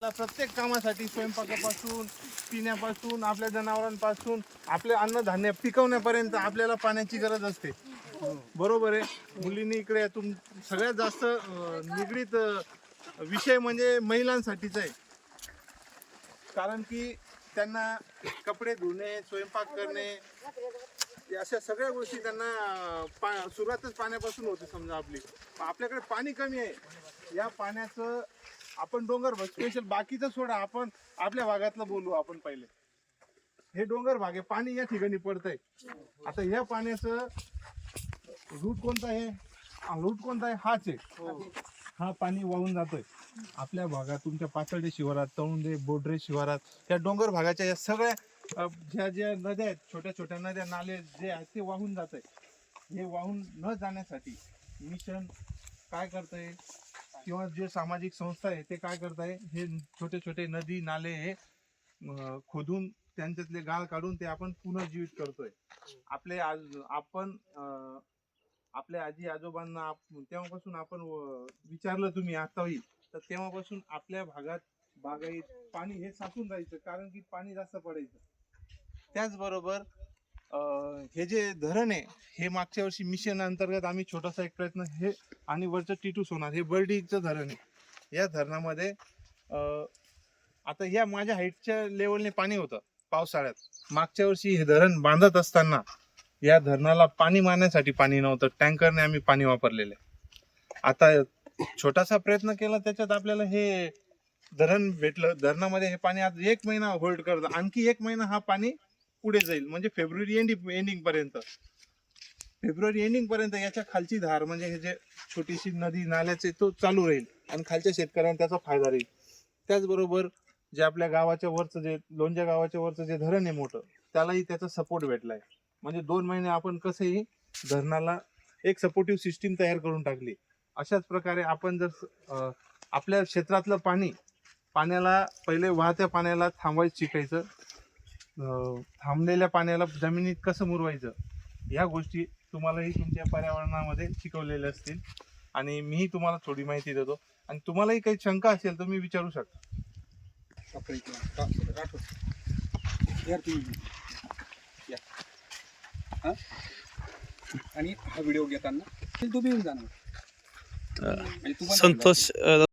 प्रत्येक कामासाठी स्वयंपाकापासून पिण्यापासून आपल्या जनावरांपासून आपले अन्नधान्य पिकवण्यापर्यंत आपल्याला पाण्याची गरज असते. बरोबर आहे. मुलींनी इकडे सगळ्यात जास्त निगडीत विषय म्हणजे महिलांसाठीच आहे. कारण की त्यांना कपडे धुणे, स्वयंपाक करणे, अशा सगळ्या गोष्टी त्यांना सुरुवातच पाण्यापासून होते. समजा आपल्याकडे पाणी कमी आहे. या पाण्याचं आपण डोंगर भाग स्पेशल बाकीचं सोडा, आपण आपल्या भागातलं बोलू. आपण पहिले हे डोंगर भाग आहे, पाणी या ठिकाणी पडतंय. आता या पाण्याचं रूट कोणता आहे? हाच आहे. हा पाणी वाहून जातोय आपल्या भागात, तुमच्या पाथर्डी शिवारात, तळुंडे, बोडरे शिवारात, त्या डोंगर भागाच्या या सगळ्या ज्या नद्या आहेत, छोट्या छोट्या नद्या, नाले जे आहेत ते वाहून जात आहे. हे वाहून न जाण्यासाठी मिशन काय करतंय किंवा जे सामाजिक संस्था आहे ते काय करताय, हे छोटे छोटे नदी नाले हे खोदून त्यांच्यातले गाळ काढून ते आपण पुनर्जीवित करतोय. आपण आपल्या आजी आजोबांना तेव्हापासून आपण विचारलं तुम्ही आता होईल तर तेव्हापासून आपल्या भागात बागायत पाणी हे साचून जायचं, कारण की पाणी जास्त पडायचं. त्याचबरोबर हे जे धरण आहे हे मागच्या वर्षी मिशन अंतर्गत आम्ही छोटासा एक प्रयत्न, हे आणि वरचं टिटू सोनार हे बर्डीचं धरण आहे. या धरणामध्ये आता या माझ्या हाईटच्या लेवलने पाणी होतं पावसाळ्यात. मागच्या वर्षी हे धरण बांधत असताना या धरणाला पाणी मारण्यासाठी पाणी नव्हतं, टँकरने आम्ही पाणी वापरलेलं आहे. आता छोटासा प्रयत्न केला, त्याच्यात आपल्याला हे धरण भेटलं. धरणामध्ये हे पाणी आज 1 महिना होल्ड करतं, आणखी 1 महिना हा पाणी पुढे जाईल, म्हणजे फेब्रुवारी एंडिंग पर्यंत याच्या खालची धार म्हणजे हे जे छोटीशी नदी नाल्याचे तो चालू राहील आणि खालच्या शेतकऱ्यांना त्याचा फायदा राहील. त्याचबरोबर जे आपल्या गावाच्या वरचं जे लोणच्या गावाच्या वरचं जे धरण आहे मोठं, त्यालाही त्याचा सपोर्ट भेटलाय. म्हणजे 2 महिने आपण कसंही धरणाला एक सपोर्टिव्ह सिस्टीम तयार करून टाकली. अशाच प्रकारे आपण जर आपल्या क्षेत्रातलं पाण्याला पहिले वाहत्या पाण्याला थांबवायचं शिकायचं, थांबलेल्या पाण्याला जमिनीत कसं मुरवायचं, ह्या गोष्टी तुम्हालाही तुमच्या पर्यावरणामध्ये शिकवलेल्या असतील. आणि मीही तुम्हाला थोडी माहिती देतो, आणि तुम्हालाही काही शंका असेल तर मी विचारू शकता. आणि हा व्हिडिओ घेताना तुम्ही येऊन जाणार संतोष